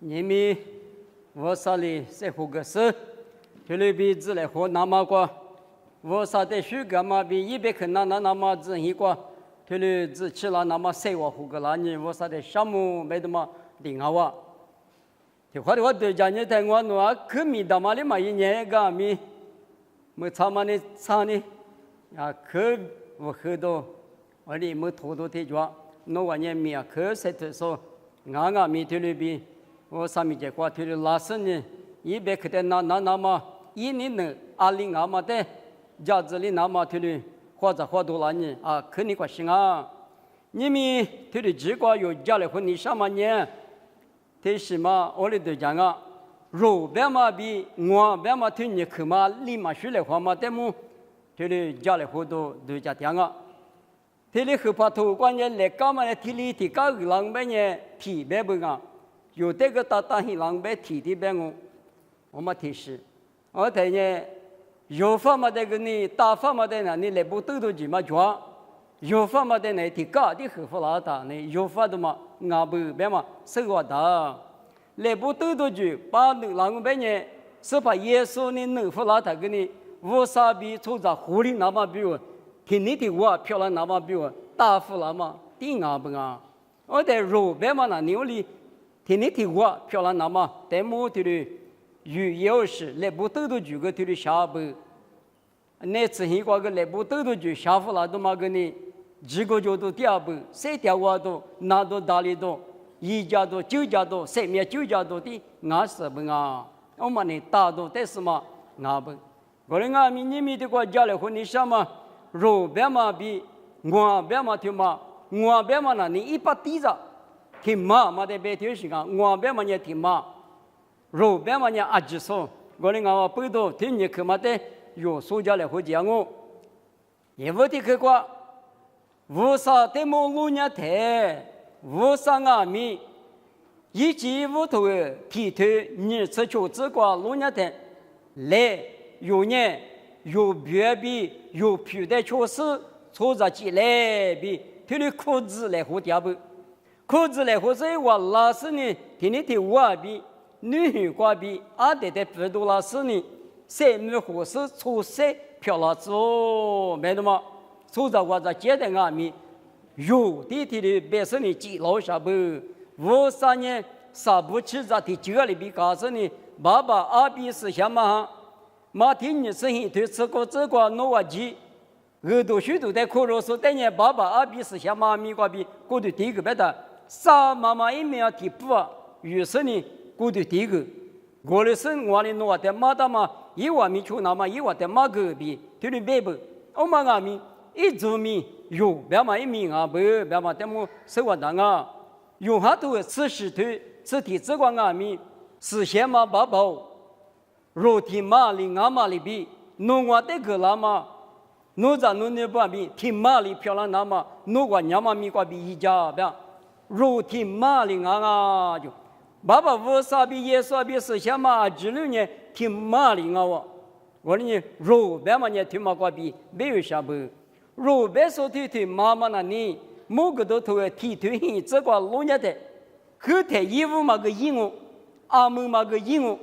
你们我啥里在乎个事？这里边子来和那么过，我啥的许个嘛比100克那么子一个，这里只吃了那么3万户个那你我啥的项目没得嘛定好啊？就话的话对家你台湾弄啊，可米大嘛的嘛一年个米，没差嘛的差呢，啊可我很多，我里没拖多的抓，弄完年米啊可谁的说，俺米这里边。我上面结果就是拉伸呢，100克的那么1年呢，20那么的，家子里那么就是或者花多了呢啊，肯定关心啊。你们就是结果有家里婚礼什么呢？这什么我们都讲啊，肉别嘛比我别嘛对你去嘛立马学来话嘛，但么就是家里活都家讲啊。这里后怕头关键来干嘛呢？这里提高2百呢，提别不啊？有这个大很狼狈提的别我们提示，我睇呢有法嘛的个呢，大法嘛的呢，你来不兜住嘛抓，有法嘛的呢，提高的合法拉大呢，有法的嘛，俺不别嘛，生活大，来不兜住把狼狈呢，是把耶稣呢能法拉大个呢，无啥比出在狐狸那么比我，听你的话漂亮那么比我，大富那么低俺不啊，我睇肉别嘛那牛里。听你听话，漂亮那么，但么的嘞，有时来不兜住个的嘞下班，那次一个来不兜住下午那都嘛个呢，几个就都第二步，3条话都拿到大里头，1家都9家都3面9家都的50本啊，我们呢大多但是嘛50本，我们俺们你们的国家来和你什么，肉别嘛比我别嘛听嘛，我别嘛那你100底着。听嘛的白天时间，我别嘛也听嘛，肉别嘛也阿吉说，我的俺背到听你去嘛的，有暑假来回讲我，也不的去过，无啥的么路年台，无啥阿米，一季无头剃头，你吃就只过路年台，来有年有别比有皮的确实，出着起来比，他的裤子来回点不。裤子来或者我老师呢，天天听我比女婿瓜比，阿爹的辅导老师呢，3门或是初3漂了之后，没得嘛，初着我在接待俺们，有的百姓呢记老下不，53年啥不吃着的这里比告诉你，爸爸阿比是什么？马天你是很对吃过这个弄我记。耳朵许多在苦肉说，但年爸爸阿比是什么？米瓜比过去第一个别的。啥妈妈一面要提补啊，于是呢，过去第一个，我的生我的弄的马达嘛，一万米出那么一万的马个比，对的别不，我们阿米一周米有别嘛一米啊不，别嘛的么生活当啊，有好多吃石头，吃地这个阿米，实现嘛宝宝，肉体马里阿马里比，弄我的个那么。弄着弄的不比，挺马里漂亮那么，弄我娘妈咪瓜比一家别。肉体马里啊就，爸爸我啥比耶稣比是什么16年挺马里啊我呢肉别嘛呢挺马瓜比没有啥不，肉别说腿妈妈那你某个都头踢腿很这个老年的，后台衣服嘛个衣物，阿门嘛个衣物，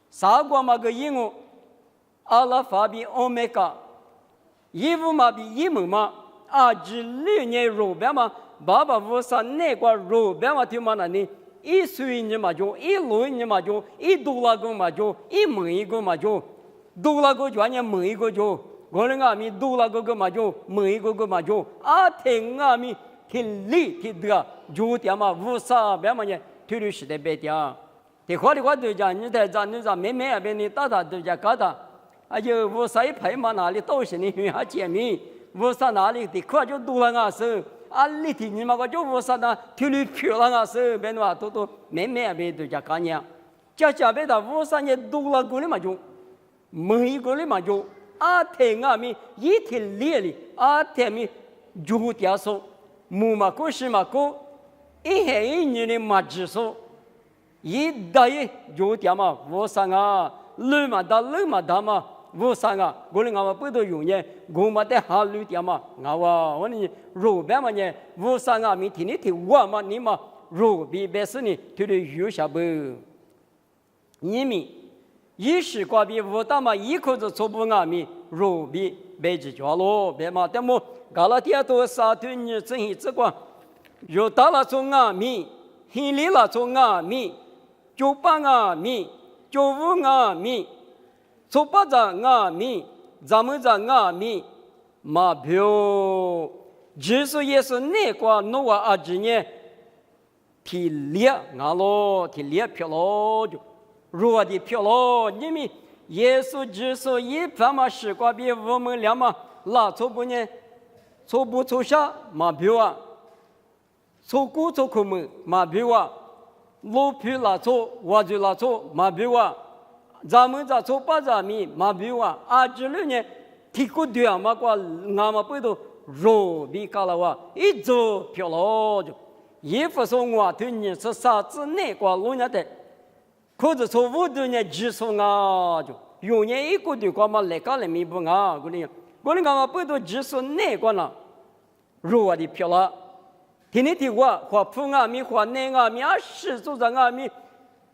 啥个嘛个衣物，阿拉法比欧米伽。衣服嘛比衣服嘛，16年肉别嘛，爸爸我啥那个肉别嘛听嘛那呢，1岁你嘛就1岁你嘛就1多拉个嘛就1门一个嘛就，多拉个就按门一个就，我的阿米多拉个嘛就门一个嘛就，阿听阿米听理听的，就点嘛无啥别嘛呢，推律时代别点，这话的话就讲你在咱你在妹妹那边你大大都讲搞的。哎呦，我啥一排嘛哪里都是你女孩见面，我啥哪里的快就多了啊是，啊你的你嘛个就我啥那体力漂亮啊是，别话都妹妹那边都讲干娘，家边的我啥也多了个的嘛就，每一个的嘛就，啊天啊咪一天烈哩，啊天咪就点说，木嘛个是嘛个，一黑一年的嘛只说，一大一就点嘛我啥啊，路嘛大嘛。我啥个？我哩俺们不都有呢？我们在哈路点嘛，我呢肉边嘛呢？我啥个？明天你听我嘛？你嘛如比白是呢，他的有下不，你们一时挂比无大嘛，一口子错不阿米，如比白之家咯，白嘛的么，嘎拉天多沙对你真是这个，有大了从阿米，心里了从阿米，就把阿米，就无阿米，错把着阿米，咱们着阿米，嘛表，只是也是那个诺瓦阿之年。体力俺咯，体力漂咯就，弱的漂咯。你们耶稣之所以咱们时光比我们俩嘛，拉错不呢？错不错下嘛表啊？错过错口门嘛表啊？路皮拉错，我就拉错嘛表啊？咱们咋错把咱们嘛表啊？啊，这里呢，提过对啊嘛个，俺们不都弱比搞了哇？一走漂咯就。也不说我对你是啥子那个路人的，可是说我对你技术啊，就永远一个对光嘛来搞来弥补啊，我们嘛不都技术那个呢，弱的漂了，天天的我和普阿米和那阿米啊，始终在阿米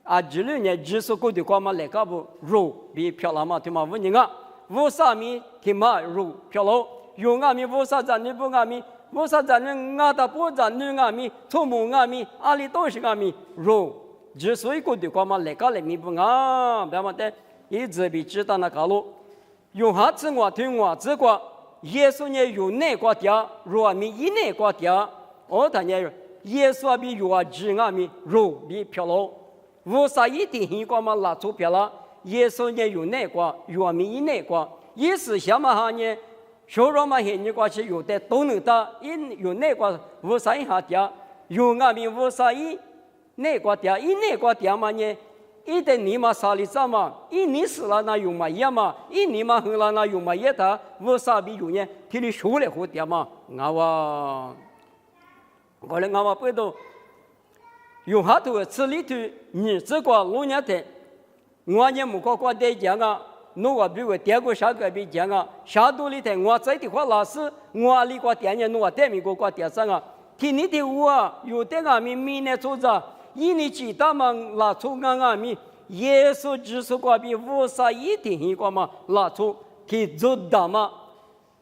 啊，这里呢技术个对光嘛来搞不弱比漂了嘛，对嘛？问你啊，我啥米天嘛弱漂了，用阿米我啥子你不阿米？我说咱人阿达波咱女阿米，从母阿米，阿里都是阿米，肉，之所以过的光嘛来搞来弥补啊，别嘛的，一直比知道那搞路，用下次我听我这个，耶稣呢有那个点，肉阿米一那个点，我当年耶稣比有啊只阿米，肉比漂了，我啥一定一个嘛拉出漂了，耶稣呢有那个，有阿米一那个，也是想嘛哈呢。小罗嘛，现你过去有的都能打，有那个无啥一下掉，有阿米无啥一那个掉，那个掉嘛呢？一的你嘛啥里咋嘛？你死了那有嘛也嘛？你嘛后了那有嘛也的？无啥比有呢？替你学来学掉嘛？我来我不都有下头这里头你这个老年的，我也没个得讲啊。那我比我第二个下个比讲啊，下多里头我在的话老师，我里个电影我带美国个电视啊，听你的我有的俺们明年做着，一年记得嘛，拉出俺们耶稣只是个比无啥一定一个嘛，拉出去做的嘛，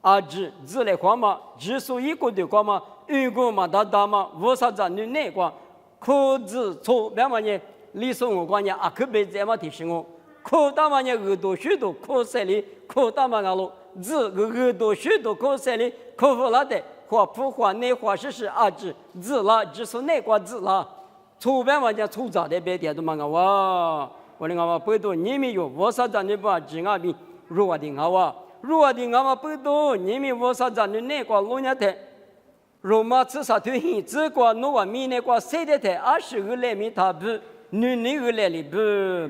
啊只来话嘛，只是一个的话嘛，一个嘛大嘛，无啥子你那个，可知错别嘛呢？李说我讲呢，啊可别这么提醒我。可大嘛呢？耳朵许多可塞里，可大嘛阿罗，耳朵许多可塞里，可不拉的，或普或内或是啊字啦，就是那个字啦。出版嘛讲出杂的别点都嘛哇，我的嘛不多，你们有我啥子你不只阿比，如果的哇，如果的嘛不多，你们我啥子你那个老年的，罗马至少推行这个诺瓦米那个谁的台22来米他不。你个来里不，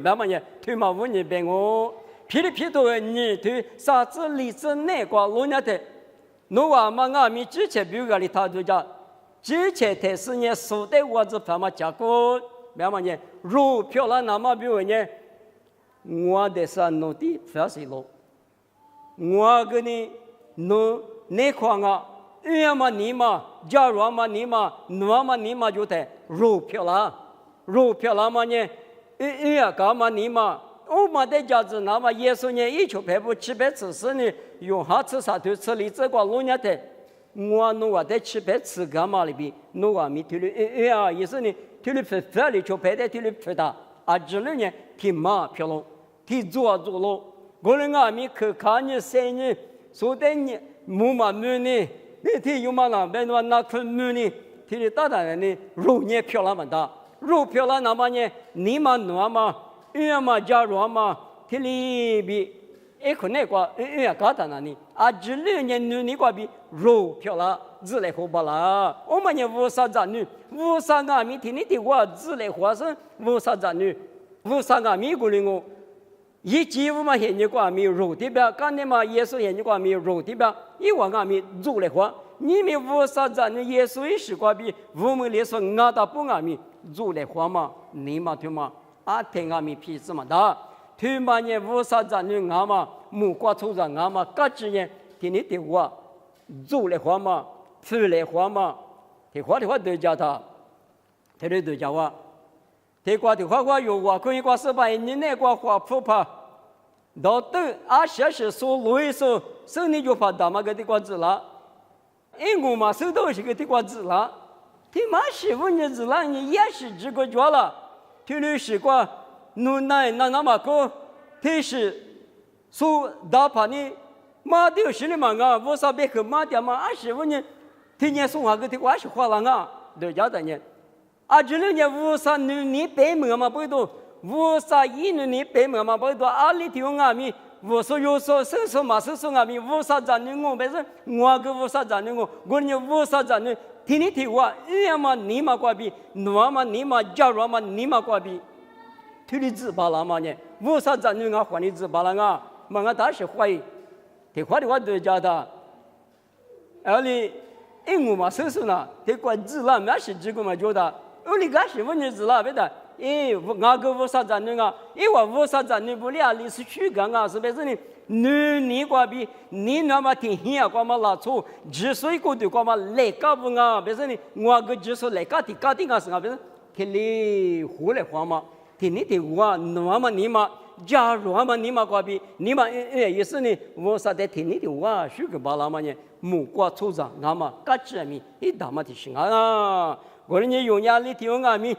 慢慢呢，推嘛问你别我，噼里噼多你推啥子例子那个老年的，侬话嘛俺们之前比如讲的他就讲，之前台是呢数的我子他妈讲过，慢慢呢，如漂亮那么比如呢，我的是弄的非是咯，我跟你侬那块啊，要么你嘛，假如嘛你嘛，侬嘛你嘛就得如漂亮。如漂亮嘛呢？干嘛你嘛？我们的家子那么耶稣呢？一球排不700次是呢？用下次啥头吃里这个老年的，我弄我的700次干嘛里边？弄我米头里意思呢？头里分里球排的头里分大啊！这里呢，挺嘛漂亮，挺做了。我们阿米去看你3年，说的你木嘛木呢？那天有嘛那边那块木呢？头里大的呢，肉呢漂亮么大。如漂亮那么呢？你嘛侬嘛，嘛假如嘛，这里比可那个搞的那里啊，这里呢你个比如漂亮，自来火把啦。我们呢无啥子女，无啥阿米听你的话，自来火生无啥子女，无啥阿米过来我。一几乎嘛现你个阿米如的边，刚才嘛耶稣现你个阿米如的边，一往阿米做来火。你们无啥子女，耶稣也是个比我们来说阿达不阿米。做来话嘛，你嘛对嘛？啊，听阿米皮子嘛的，对嘛呢？无啥子你阿嘛，木瓜出着阿嘛，各自呢听你的话，做来话嘛，吃来话嘛，听话的话都叫他，他的都叫我，他挂的话有我可以挂400，你那挂花不怕？到等20说路一说，手你就怕大嘛个的挂子了，我嘛手都是个的挂子了，他妈15年子了，你也是这个脚了，他的是挂努奶那么个，他是说大怕你妈的是你嘛啊，我啥别去妈的嘛25年，他年送我个的挂是花了啊，都叫的呢。这6年53年白门嘛不多，51年白门嘛不多，2里头米，50有说手手嘛手手米，50咱的我本身我个50咱的我年50咱的，天天听我，嘛你嘛挂比，我嘛你嘛假如嘛你嘛挂比，推的自巴了嘛呢，50咱的我还你自巴了啊，嘛我当时怀疑，他话的话都叫他，我嘛手手呢，他管自了，没是这个嘛觉得。你干什么日子了？别的，我个50咱的啊，我50咱的不了，你是虚干啊？是不是你你挂比，你那么天天啊，挂嘛拉错，10岁过的挂嘛来干不啊？别是我个10岁来干的干的啊是啊？别是，他哩胡来话嘛，天天的我那么你嘛，假如嘛你嘛挂比，你嘛也是呢，我啥的天天的我虚个巴拉嘛呢，木瓜粗长，那么干起米，一大嘛的行啊。我人家用压力提我米，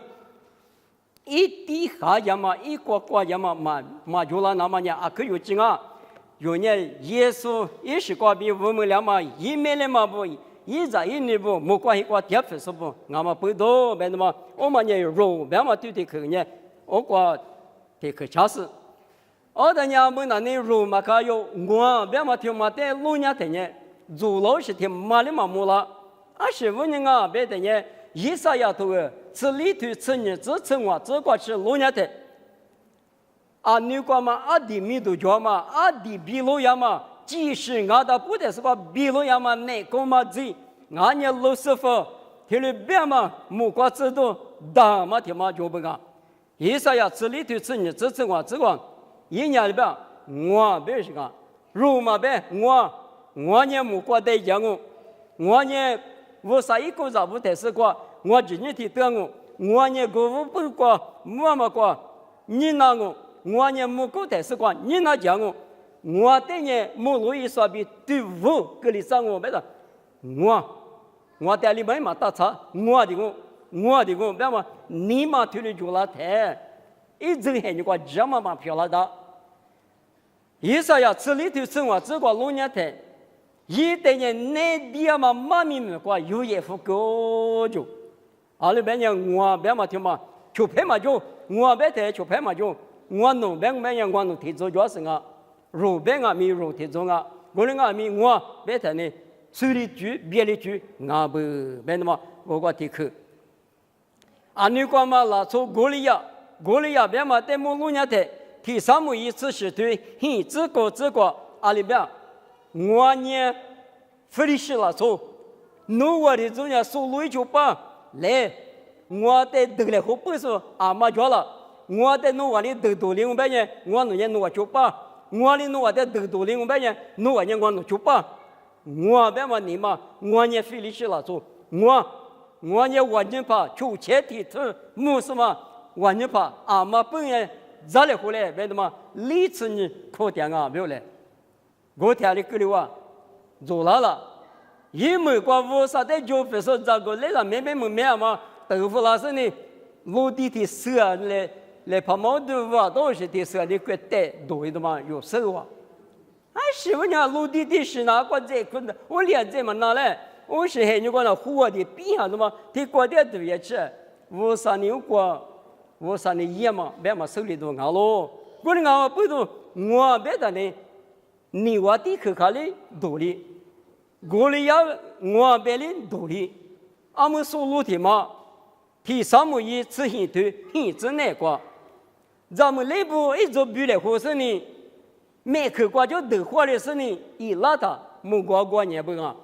一滴下呀嘛，一刮刮呀嘛，嘛就了那么呢，可有劲啊！有人耶稣也是刮比我们俩嘛，一没了嘛不，一在一年不，没关系刮点分是不，俺们不多，别的嘛，我们呢肉，别嘛对去呢，我刮得去吃死，我的娘们那肉嘛可有我，别嘛听嘛在路年的呢，走路是听嘛的嘛木了，25年啊，别的呢。以赛亚头吃里头吃你只吃我只管吃路年的，你管嘛的米都叫嘛的比路亚嘛，即使俺的不得是个比路亚嘛，那个嘛子，俺也路师傅，听了别嘛木瓜子都大嘛天嘛就不干，以赛亚吃里头吃你只吃我只管，一年里边我别是个，肉嘛别我也木瓜得讲我也。我啥一个找不得是过，我今天提得我也个我不过，我嘛过，你那我也没个得是过，你那讲我对你没路易说比对我跟你上我别的，我带你们嘛打岔，我的别嘛，你嘛推的就拉台，一直喊你个这么嘛漂亮的，意思呀，吃里头吃我只管路年台。一代人那地嘛妈咪们挂有也不够就，里边人我别嘛听嘛，就拍嘛就我别得就拍嘛就我弄边人我弄提走主要是啊，肉边米肉提走啊，我的米我别得呢，水里煮别里煮，不别的嘛我个提去，你讲嘛拉出国里亚别嘛在木路年的，提3木1次是对，这个里边。我呢，非得是了错，努我的中间收入就把来，我在得了后不是嘛着了，我在努我的得多领500年，我努年努我就把，我的努我在得多领500年，努我年我努就把，我别嘛你嘛，我呢非得是了错，我呢完全怕就前提是没什么完全怕嘛本人咋来回来别的嘛，历次呢可点啊没有来。我听的歌里话，做了，因为光我啥的就不说这个来了，没嘛，豆腐那是呢，落地的蛇来跑毛豆腐啊，都是的蛇的怪带多的嘛，有手啊。是不呢？落地的是哪个在困的？我连这么拿来，我是喊你讲那火的边上的嘛，他过点都也吃，我啥年过，我啥年也嘛，别嘛手里头熬咯，我的熬不都我别的呢。你我的可卡里多哩，我里要我别里多哩，们收入的嘛，提3木1次很多，很真难过。咱们内部一直比来合适呢，每口瓜就得花的是呢，一拉他木瓜过年不啊？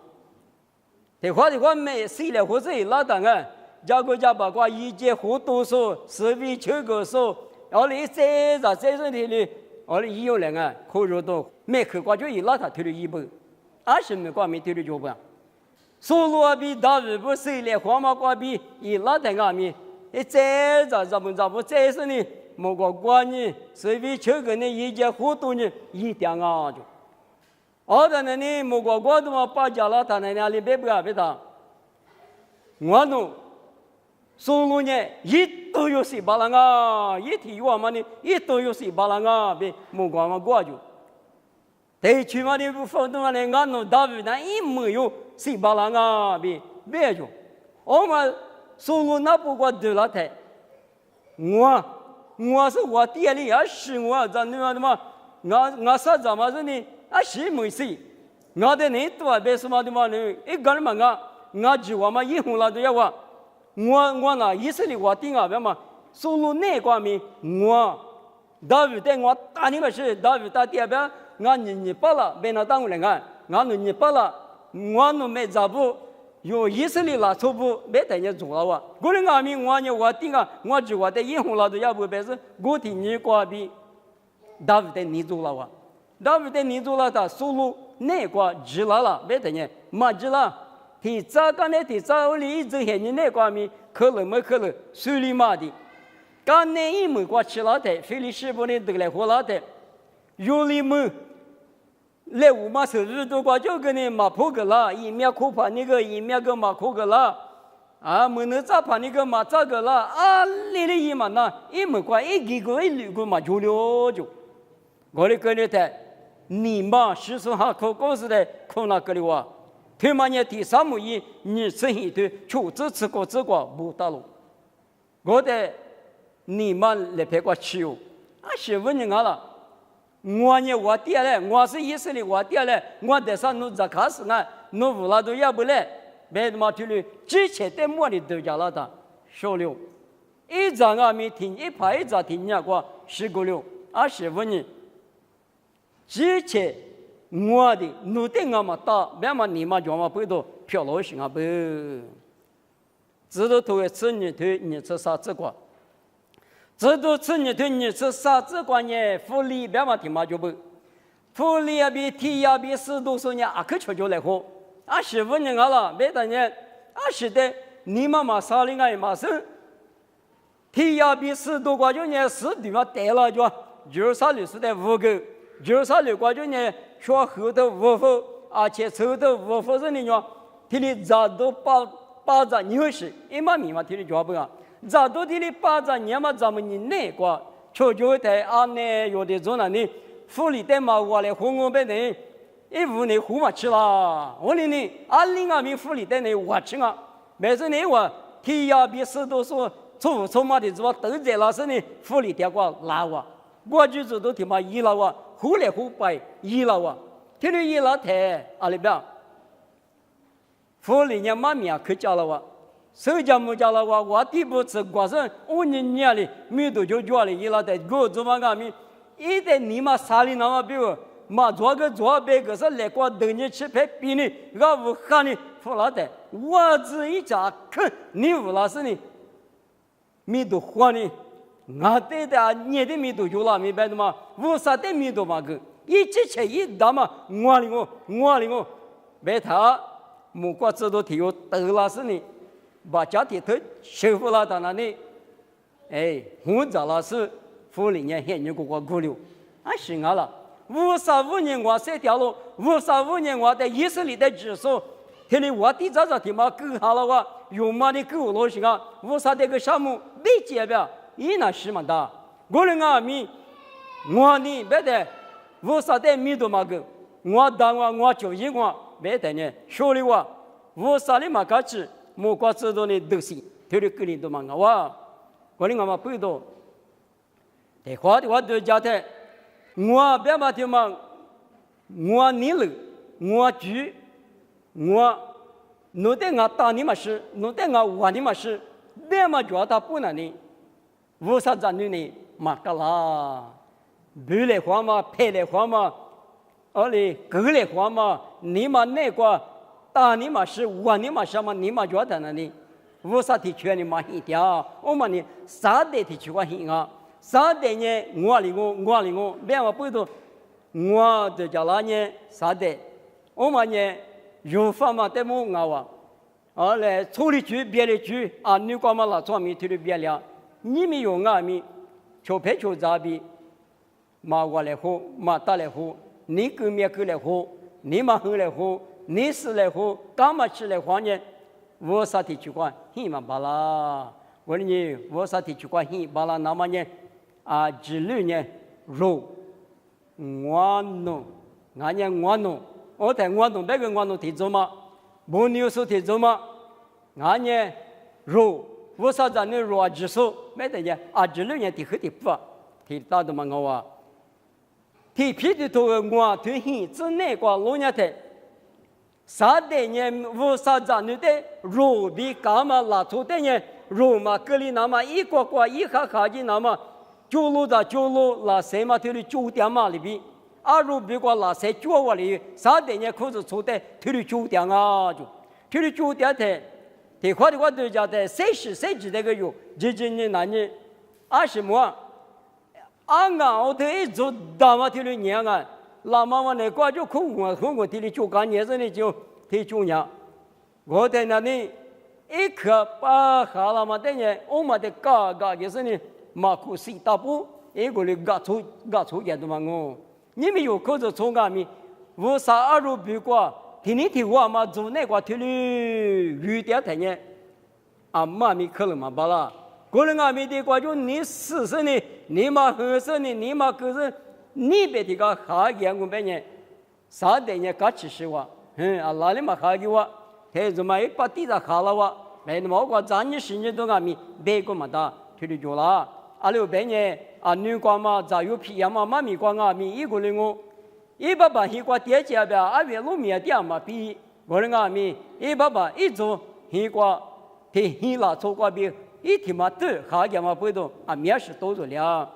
得花的话每谁来合适一拉他啊？家国家把瓜一节活多少，10位9个数，然后你再身体里。医用人啊，可热到每口瓜就一拉他推了100，20没瓜没推了900。收入比大日不谁来黄毛瓜比一拉在外面，这咱们这是呢，莫个关呢，随便求个呢一件活动呢一点啊就。好的呢，莫个我都嘛把家了，他那里别不要别他，我弄。solo nya itu yo si balanga iti yo mani itu yo si balanga be mugwa ma gwaju te chima ni bu fondo ma nga no davi na imu yo si balanga be bejo o ma solo na bu gwa de la te ngwa是我爹里也是我咱那嘛我啥子嘛是呢啊是没事我的呢多别什么的嘛呢一个人嘛我就我嘛以后了都要我那以色列我定啊，别嘛，收入那方面我，大卫在我打你们是大卫打第二遍，我你把了，别那当我来看，我你把了，我那没咋不，用以色列拉错不，别等人做了哇，个人阿明我定啊，我就我在以后了都要不别是，我听你挂比，大卫在你做了哇，大卫在你做了他收入那个知了，别等人没知了。ที่จ้ากันเนี่ยที่จ้าลีจะเห็นเนี่ยกว่ามีเคลื่อนไม่เคลื่อนสุริมาดีกันเนี่ยอีมือกว่าชิลาเตฟิลิชิบเนี่ยดึกเลยหัวลาเตยูริมือเลี้ยวมาสื่อตัวกว่าเจ้ากันเนี่ยมาพูดกันละอีเมียคู่ผ่านนี่ก็อีเมียก็มาคู่กันละมือเนื้อจ้าผ่านนี่ก็มาจ้ากันละลีอีมันนะอีมือกว่าอีกี่ก็อีลูกก็มาจูเลียวจูก็เลยกันเนี่ยแต่你妈是说哈口公司的空那个的话。他妈呢？第三幕一，你生意的出这个不大了。我的你们来陪我吃哟。是问人了，我呢我爹嘞，我是以色列我爹嘞，我在上努扎卡斯呢，努乌拉都也不来，别他妈去了，之前在莫里都家了的，少了，一张啊没听，一排一张听人家10个了，是问人，之前。我的努力我嘛大，别嘛你嘛叫嘛不多漂亮些啊不，知道头吃你头你吃啥子瓜，知道吃你头你吃啥子瓜呢？福利别嘛听嘛就不，福利也比体也比适度说呢，可吃就来喝，是问人了，别的呢，是的，你嘛啥哩个嘛是，体也比适度瓜就呢适度嘛得了就啥哩是的5个，就啥哩瓜就呢。说后头无法，而且后头无法是你讲，提里咋都把着牛市，一嘛米嘛提里抓不啊？咋都提里把着你嘛咱们你那个，求求在那有的做那呢，福利的嘛我来红我别呢，一屋内胡嘛吃啦，我呢202名福利的呢我吃啊，没事呢我提呀比10多说出嘛的做都在那是呢福利的个拉我就是都提嘛一了胡来胡摆一了听了一了台里边，福利呢妈咪去家了手家没家了我第不吃过生5年里没多久了一了台我做嘛个咪一点你嘛啥里那么比如嘛做别个是来过等你吃排比你我不喊你服了的我只一家看你不老是你没多花你我对的你的没多久了明白的吗我啥的没多嘛个一之前一打嘛我哩我别他木瓜子都提有得了是你把家庭头修复了的那里我找了是福利年现你给我过了行了55年我这条路55年我在以色列的指数天里我地咋地嘛够好了有嘛的够了行啊50这个项目没结表一那是嘛的我人啊咪我呢别的50的米多嘛个我当我就一我别的呢说的50的嘛开始木瓜子都呢都是天里给你都嘛我人嘛不多的话的我都家的我别嘛听嘛我你了我住我弄得我打你嘛是弄得我玩你嘛是别嘛觉得不能呢50张呢嘛个啦别来花嘛配来花嘛狗来花嘛你嘛那个打你嘛是玩你嘛什么你嘛觉得呢50的圈你嘛一条我嘛呢3的去我一啊3的呢我哩我别嘛不多我的家啦呢3的我嘛呢有方嘛得么来处理局别的局啊，你光嘛啦装米推的别了，你们有俺们，求陪求咋比，马过来喝，马打来喝，你狗面狗来喝，你马后来喝，你死来喝，干嘛吃来喝呢？我啥地区管，嘿嘛巴拉，我呢我啥地区管嘿巴拉那么呢？啊，之类呢肉，我弄，俺呢我弄，我在我弄别个我弄提走嘛。没牛手提走嘛？俺呢肉，我啥子呢肉啊？只手没得呢啊！这两年提很提不，提大的嘛我啊，提皮的头我推hin只那个老年的，啥的呢？我啥子呢的肉比干嘛拉出的呢？肉嘛，格里那么一个个一下下的那么，九路的九路拉谁嘛？推的9点嘛里边。啊，如比过那些脚我里，啥的呢？可是出的推的9点啊，就推的9点的，提花的话都叫的30那个月，今年那年20么？啊，我头一做大嘛推的年啊，那么我那个就空我提的9干年子呢就提9年，我在那里一刻把下了嘛的呢，我们的嘎就是呢，马库西大布，一个人嘎出也都嘛我。你们有可是从俺们我啥二路比过，听你听我嘛做那个听的语点的呢，啊妈咪可能嘛巴拉，可能俺们的个就你试试呢，你嘛合适呢，你嘛可是你别这个下眼我别呢，啥的呢？搞起是我，啊哪里嘛下给我，他怎么一把地上下了我，没那么我咱你10年都俺们别个嘛的听的久了，啊六别呢。啊，女光嘛，咋有皮呀嘛？妈咪光啊，咪一个人我，一把把一个叠起来呗，啊，原路面点嘛比，我人啊咪一把把一做一个，提一拉错过比，一天嘛都下家嘛不多，啊，面是多着了，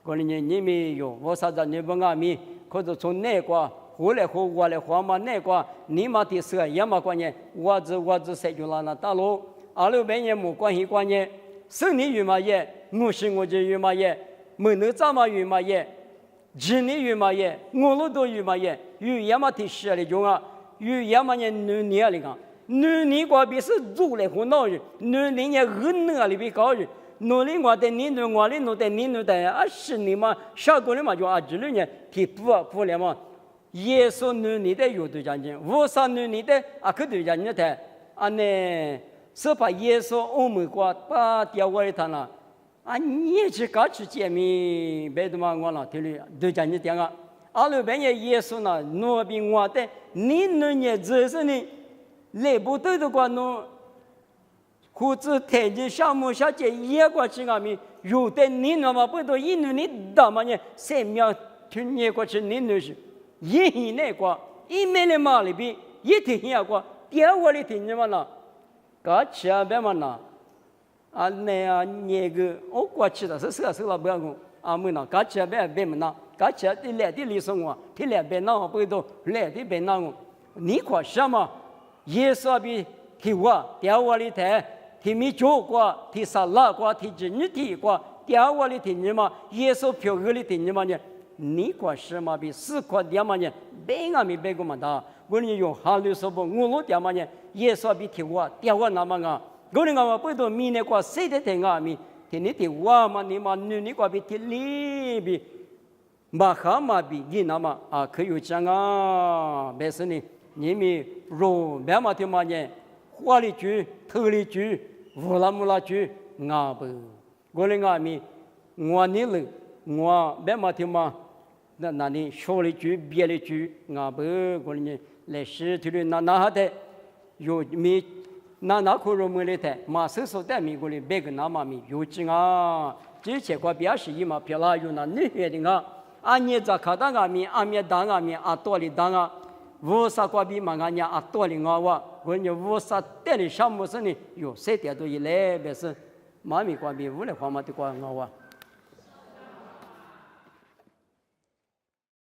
我人你没有，我啥子你不啊咪，可是从那个后来和我来话嘛那个，你嘛的是也嘛关键，我只谁就拉那大路，阿六百年没关系关键，生你与嘛也，我是我就与嘛也。没能咋嘛语嘛也，今年语嘛也，我老多语嘛也，语也嘛提10的种啊，语也嘛也农年里讲，农年个比是做来和闹人，农年也很那里比高人，农年我在年农我的农在年农的啊10年嘛，下个年嘛就啊这2年提不了嘛，耶稣农年的有对讲经，我啥农年的啊可对讲经的，啊呢是把耶稣欧美国把掉过来他那。啊，你也去搞去见面，别的嘛我那听了都讲你讲啊，阿拉半夜耶稣呢，诺比我的，你那年只是你来不到的话，侬或者台前项目小姐也过去俺们，有的你那么不多，一年你大嘛呢，3秒听年过去你那是，一年那个一年的嘛里边，一天也过，第二个里听你嘛那，搞去啊别嘛那。啊，那啊，那个我过去的是了不要讲啊，没那，搞起来别没那，搞起来的来的里生活，的来别那不多，来的别那个，你看什么？耶稣比提我，第我里台，提米酒过，提沙拉过，提金鱼提过，第我里提你嘛，耶稣票格里提你嘛呢？你看什么比4块点嘛呢？别个没别个嘛的，我你用哈利说不，我老点嘛呢？耶稣比提我，第我那么啊？我们讲不多，明年过谁的天啊？咪天你天我嘛，你嘛你过比天里比，马哈嘛比你那么啊，可以讲啊，没事呢。你们肉别嘛天嘛呢，花里猪、头里猪、乌拉木拉猪，啊不，我们讲咪，我你了，我别嘛天嘛，那里小里猪、别里猪，啊不，我们来是头里那哈的，有咪。那可容没得太，马上说在美国里别个那嘛咪有劲啊！之前我表示一嘛，别拉有那女孩的啊，俺也在看到俺们，俺们当俺们啊多的当啊，我啥个比嘛俺家啊多的我，我我啥带的项目是呢？有谁点都一来，别是妈咪关比无来话嘛的关我。